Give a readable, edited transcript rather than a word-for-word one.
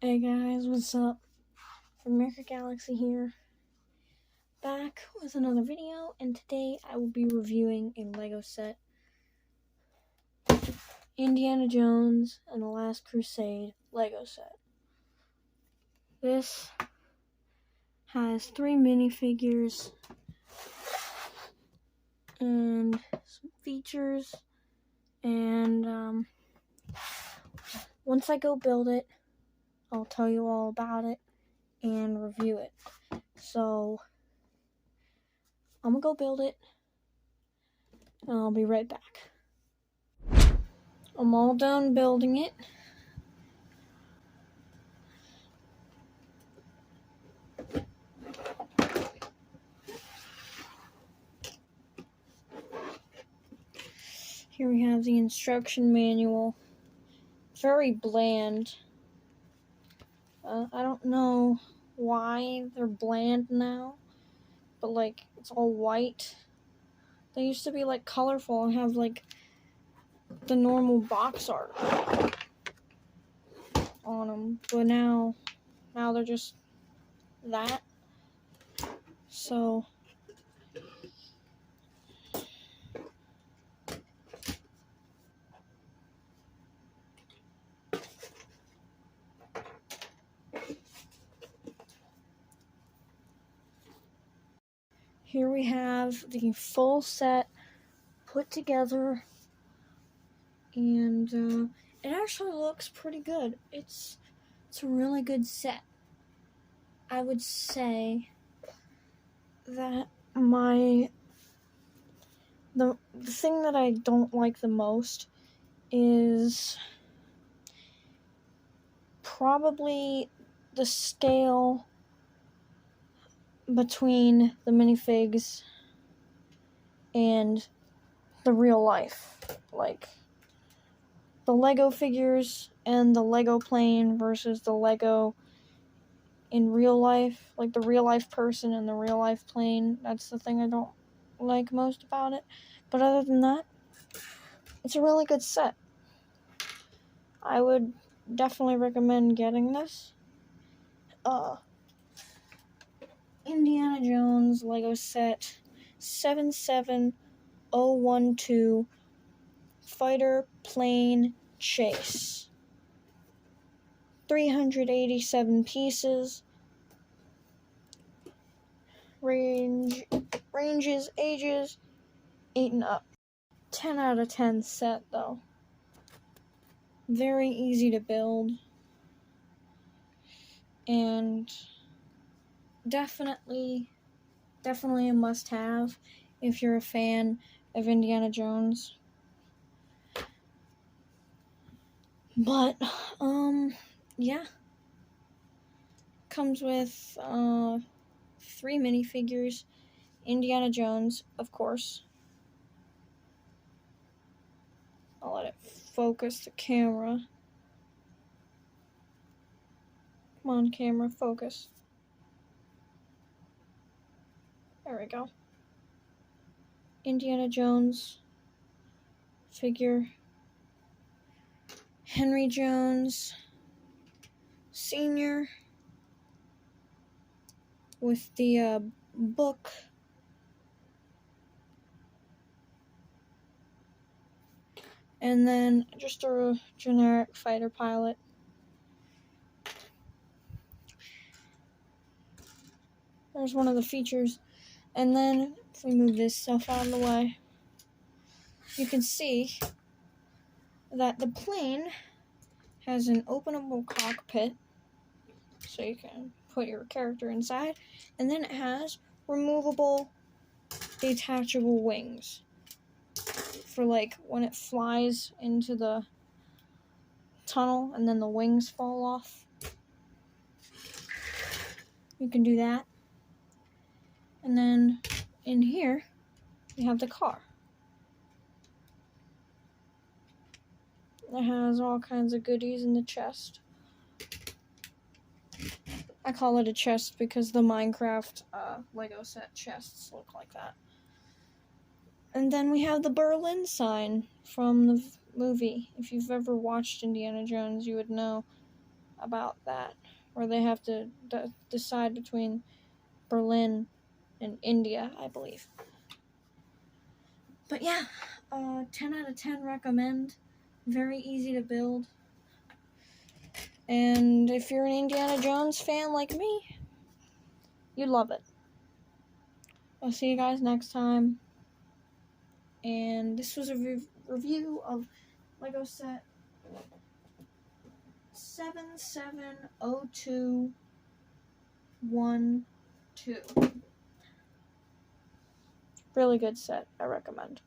Hey guys, what's up? America Galaxy here, back with another video, and today I will be reviewing a LEGO set, Indiana Jones and the Last Crusade LEGO set. This has 3 minifigures and some features, and once I go build it, I'll tell you all about it and review it. So, I'm gonna go build it, and I'll be right back. I'm all done building it. Here we have the instruction manual. Very bland. I don't know why they're bland now, but like it's all white. They used to be like colorful and have like the normal box art on them, but now they're just that. So here we have the full set put together, and it actually looks pretty good. It's a really good set. I would say that the thing that I don't like the most is probably the scale between the minifigs and the real life. Like the Lego figures and the Lego plane versus the Lego in real life, like the real life person and the real life plane. That's the thing I don't like most about it. But other than that, it's a really good set. I would definitely recommend getting this. Indiana Jones Lego set 77012 Fighter Plane Chase. 387 pieces. Ranges, ages 8 and up. 10 out of 10 set though. Very easy to build. And definitely a must-have if you're a fan of Indiana Jones. But yeah, comes with 3 minifigures. Indiana Jones, of course. I'll let it focus the camera. Come on, camera, focus. There we go. Indiana Jones figure. Henry Jones Sr. with the book. And then just a generic fighter pilot. There's one of the features. And then, if we move this stuff out of the way, you can see that the plane has an openable cockpit, so you can put your character inside, and then it has removable, detachable wings for like when it flies into the tunnel and then the wings fall off. You can do that. And then in here, we have the car. It has all kinds of goodies in the chest. I call it a chest because the Minecraft Lego set chests look like that. And then we have the Berlin sign from the movie. If you've ever watched Indiana Jones, you would know about that, where they have to decide between Berlin and India, I believe. But yeah, 10 out of 10 recommend. Very easy to build. And if you're an Indiana Jones fan like me, you love it. I'll see you guys next time. And this was a review of Lego set 77021-2. Really good set. I recommend.